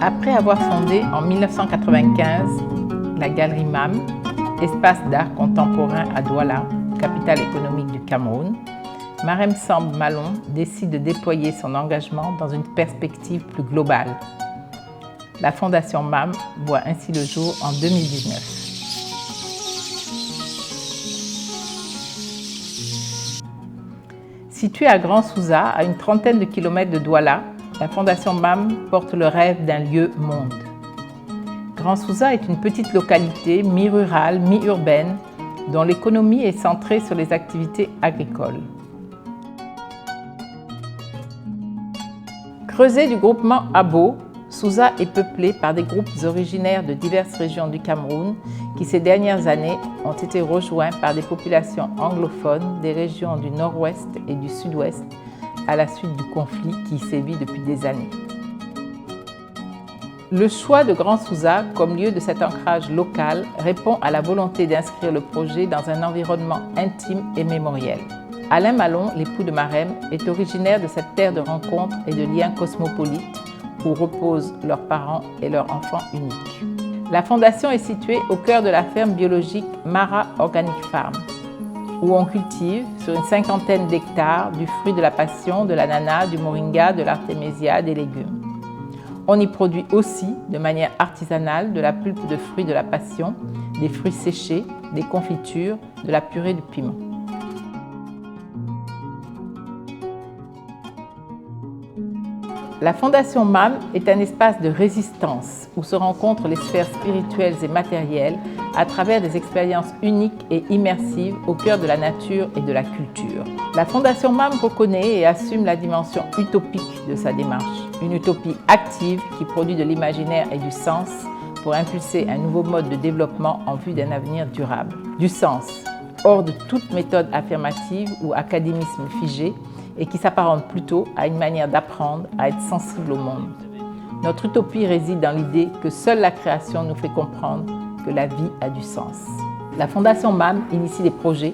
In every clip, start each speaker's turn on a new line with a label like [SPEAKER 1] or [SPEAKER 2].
[SPEAKER 1] Après avoir fondé en 1995 la Galerie MAM, espace d'art contemporain à Douala, capitale économique du Cameroun, Marem Samb Malon décide de déployer son engagement dans une perspective plus globale. La Fondation MAM voit ainsi le jour en 2019. Située à Grand Souza, à une trentaine de kilomètres de Douala, la Fondation MAM porte le rêve d'un lieu-monde. Grand Souza est une petite localité mi-rurale, mi-urbaine, dont l'économie est centrée sur les activités agricoles. Creuset du groupement Abo, Souza est peuplé par des groupes originaires de diverses régions du Cameroun qui, ces dernières années, ont été rejoints par des populations anglophones des régions du nord-ouest et du sud-ouest à la suite du conflit qui sévit depuis des années. Le choix de Grand Souza comme lieu de cet ancrage local répond à la volonté d'inscrire le projet dans un environnement intime et mémoriel. Alain Malon, l'époux de Marem, est originaire de cette terre de rencontres et de liens cosmopolites où reposent leurs parents et leurs enfants uniques. La fondation est située au cœur de la ferme biologique Mara Organic Farm, où on cultive sur une cinquantaine d'hectares du fruit de la passion, de l'ananas, du moringa, de l'artémisia, des légumes. On y produit aussi, de manière artisanale, de la pulpe de fruits de la passion, des fruits séchés, des confitures, de la purée de piment. La Fondation MAM est un espace de résistance où se rencontrent les sphères spirituelles et matérielles à travers des expériences uniques et immersives au cœur de la nature et de la culture. La Fondation MAM reconnaît et assume la dimension utopique de sa démarche, une utopie active qui produit de l'imaginaire et du sens pour impulser un nouveau mode de développement en vue d'un avenir durable. Du sens, hors de toute méthode affirmative ou académisme figé, et qui s'apparente plutôt à une manière d'apprendre à être sensible au monde. Notre utopie réside dans l'idée que seule la création nous fait comprendre que la vie a du sens. La Fondation MAM initie des projets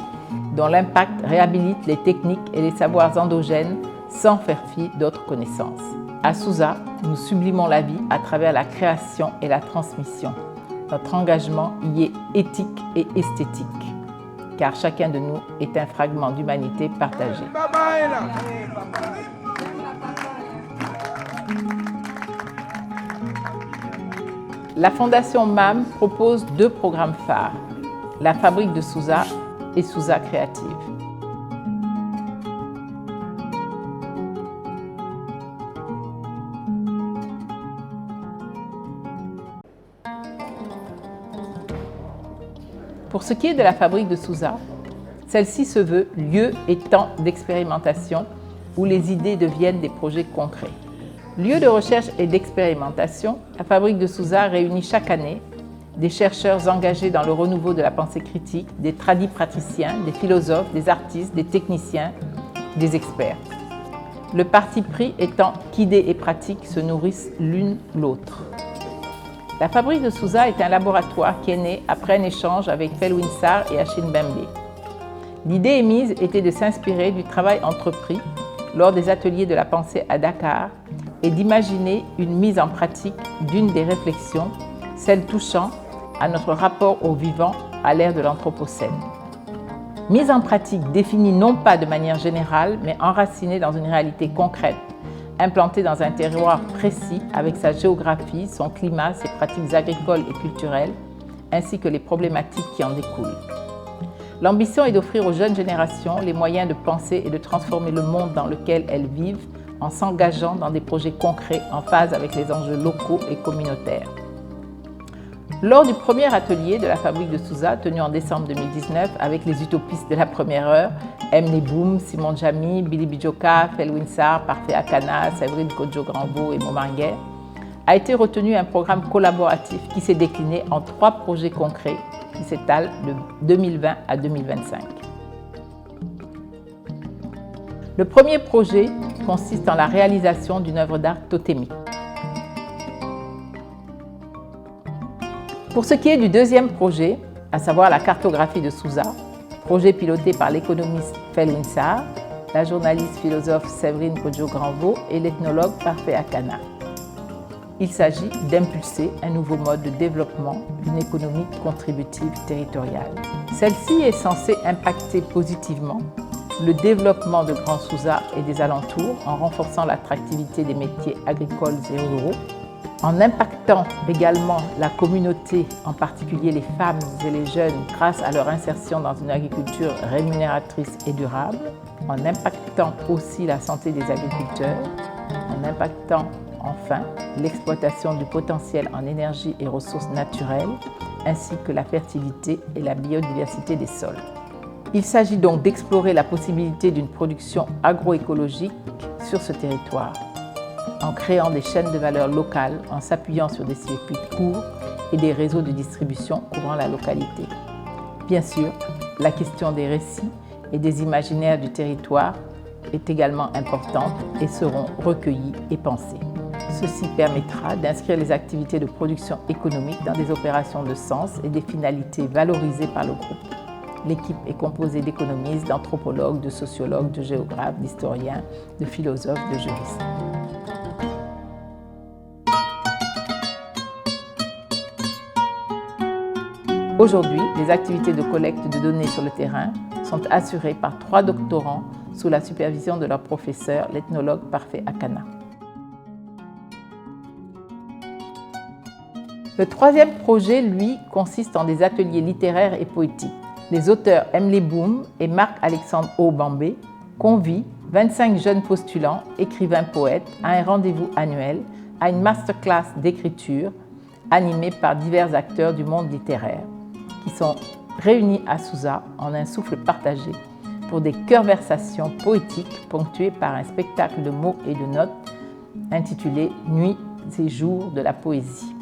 [SPEAKER 1] dont l'impact réhabilite les techniques et les savoirs endogènes sans faire fi d'autres connaissances. À Souza, nous sublimons la vie à travers la création et la transmission. Notre engagement y est éthique et esthétique, car chacun de nous est un fragment d'humanité partagée. La Fondation MAM propose 2 programmes phares, la Fabrique de Souza et Souza Créative. Pour ce qui est de la Fabrique de Souza, celle-ci se veut lieu et temps d'expérimentation où les idées deviennent des projets concrets. Lieu de recherche et d'expérimentation, la Fabrique de Souza réunit chaque année des chercheurs engagés dans le renouveau de la pensée critique, des tradipraticiens, des philosophes, des artistes, des techniciens, des experts. Le parti pris étant qu'idées et pratiques se nourrissent l'une l'autre. La Fabrique de Souza est un laboratoire qui est né après un échange avec Felwine Sarr et Achille Mbembe. L'idée émise était de s'inspirer du travail entrepris lors des ateliers de la pensée à Dakar et d'imaginer une mise en pratique d'une des réflexions, celle touchant à notre rapport au vivant à l'ère de l'Anthropocène. Mise en pratique définie non pas de manière générale, mais enracinée dans une réalité concrète, implantée dans un terroir précis avec sa géographie, son climat, ses pratiques agricoles et culturelles, ainsi que les problématiques qui en découlent. L'ambition est d'offrir aux jeunes générations les moyens de penser et de transformer le monde dans lequel elles vivent en s'engageant dans des projets concrets en phase avec les enjeux locaux et communautaires. Lors du premier atelier de la Fabrique de Souza, tenu en décembre 2019 avec les utopistes de la première heure, Emne Boum, Simon Djami, Billy Bidjoka, Felwine Sarr, Parfait Akana, Séverine Kodjo-Granvaux et Momanguer, a été retenu un programme collaboratif qui s'est décliné en 3 projets concrets qui s'étalent de 2020 à 2025. Le premier projet consiste en la réalisation d'une œuvre d'art totémique. Pour ce qui est du deuxième projet, à savoir la cartographie de Souza, projet piloté par l'économiste Felwine Sarr, la journaliste philosophe Séverine Kodjo-Granvaux et l'ethnologue Parfait Akana. il s'agit d'impulser un nouveau mode de développement d'une économie contributive territoriale. Celle-ci est censée impacter positivement le développement de Grand Souza et des alentours en renforçant l'attractivité des métiers agricoles et ruraux, en impactant également la communauté, en particulier les femmes et les jeunes, grâce à leur insertion dans une agriculture rémunératrice et durable, en impactant aussi la santé des agriculteurs, en impactant enfin l'exploitation du potentiel en énergie et ressources naturelles, ainsi que la fertilité et la biodiversité des sols. Il s'agit donc d'explorer la possibilité d'une production agroécologique sur ce territoire, en créant des chaînes de valeur locales, en s'appuyant sur des circuits courts et des réseaux de distribution couvrant la localité. Bien sûr, la question des récits et des imaginaires du territoire est également importante et seront recueillis et pensés. Ceci permettra d'inscrire les activités de production économique dans des opérations de sens et des finalités valorisées par le groupe. L'équipe est composée d'économistes, d'anthropologues, de sociologues, de géographes, d'historiens, de philosophes, de juristes. Aujourd'hui, les activités de collecte de données sur le terrain sont assurées par 3 doctorants sous la supervision de leur professeur, l'ethnologue Parfait Akana. Le 3e projet, lui, consiste en des ateliers littéraires et poétiques. Les auteurs Emily Boom et Marc-Alexandre Obambé convient 25 jeunes postulants, écrivains, poètes, à un rendez-vous annuel, à une masterclass d'écriture animée par divers acteurs du monde littéraire, qui sont réunis à Souza en un souffle partagé pour des conversations poétiques ponctuées par un spectacle de mots et de notes intitulé « Nuits et jours de la poésie ».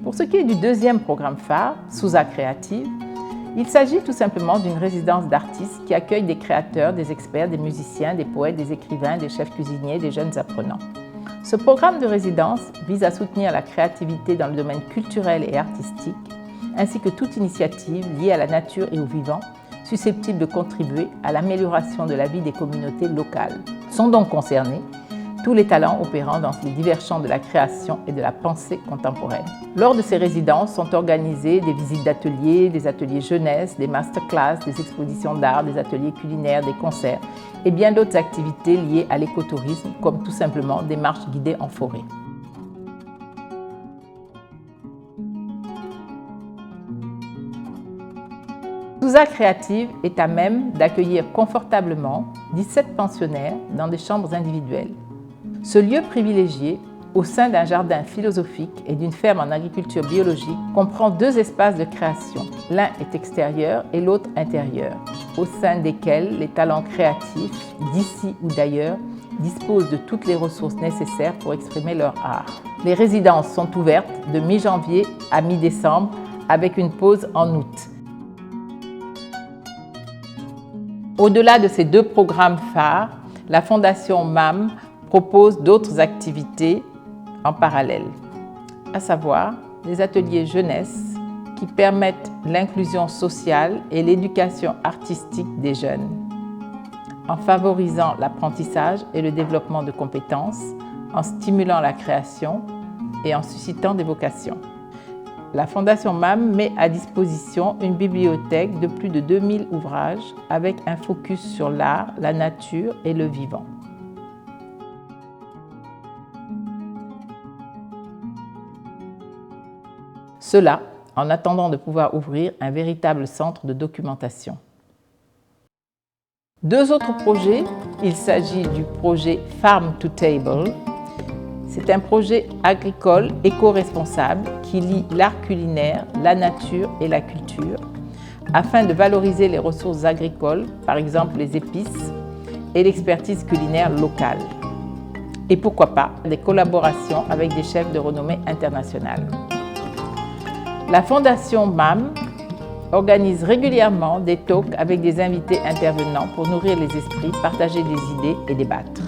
[SPEAKER 1] Pour ce qui est du 2e programme phare, Souza Créative, il s'agit tout simplement d'une résidence d'artistes qui accueille des créateurs, des experts, des musiciens, des poètes, des écrivains, des chefs cuisiniers, des jeunes apprenants. Ce programme de résidence vise à soutenir la créativité dans le domaine culturel et artistique, ainsi que toute initiative liée à la nature et au vivant, susceptible de contribuer à l'amélioration de la vie des communautés locales. Sont donc concernés tous les talents opérant dans les divers champs de la création et de la pensée contemporaine. Lors de ces résidences sont organisées des visites d'ateliers, des ateliers jeunesse, des masterclass, des expositions d'art, des ateliers culinaires, des concerts et bien d'autres activités liées à l'écotourisme, comme tout simplement des marches guidées en forêt. Souza Créative est à même d'accueillir confortablement 17 pensionnaires dans des chambres individuelles. Ce lieu privilégié, au sein d'un jardin philosophique et d'une ferme en agriculture biologique, comprend 2 espaces de création. L'un est extérieur et l'autre intérieur, au sein desquels les talents créatifs, d'ici ou d'ailleurs, disposent de toutes les ressources nécessaires pour exprimer leur art. Les résidences sont ouvertes de mi-janvier à mi-décembre, avec une pause en août. Au-delà de ces 2 programmes phares, la Fondation MAM propose d'autres activités en parallèle, à savoir les ateliers jeunesse qui permettent l'inclusion sociale et l'éducation artistique des jeunes, en favorisant l'apprentissage et le développement de compétences, en stimulant la création et en suscitant des vocations. La Fondation MAM met à disposition une bibliothèque de plus de 2000 ouvrages avec un focus sur l'art, la nature et le vivant. Cela en attendant de pouvoir ouvrir un véritable centre de documentation. 2 autres projets, il s'agit du projet Farm to Table. C'est un projet agricole éco-responsable qui lie l'art culinaire, la nature et la culture afin de valoriser les ressources agricoles, par exemple les épices, et l'expertise culinaire locale. Et pourquoi pas des collaborations avec des chefs de renommée internationale. La Fondation MAM organise régulièrement des talks avec des invités intervenants pour nourrir les esprits, partager des idées et débattre.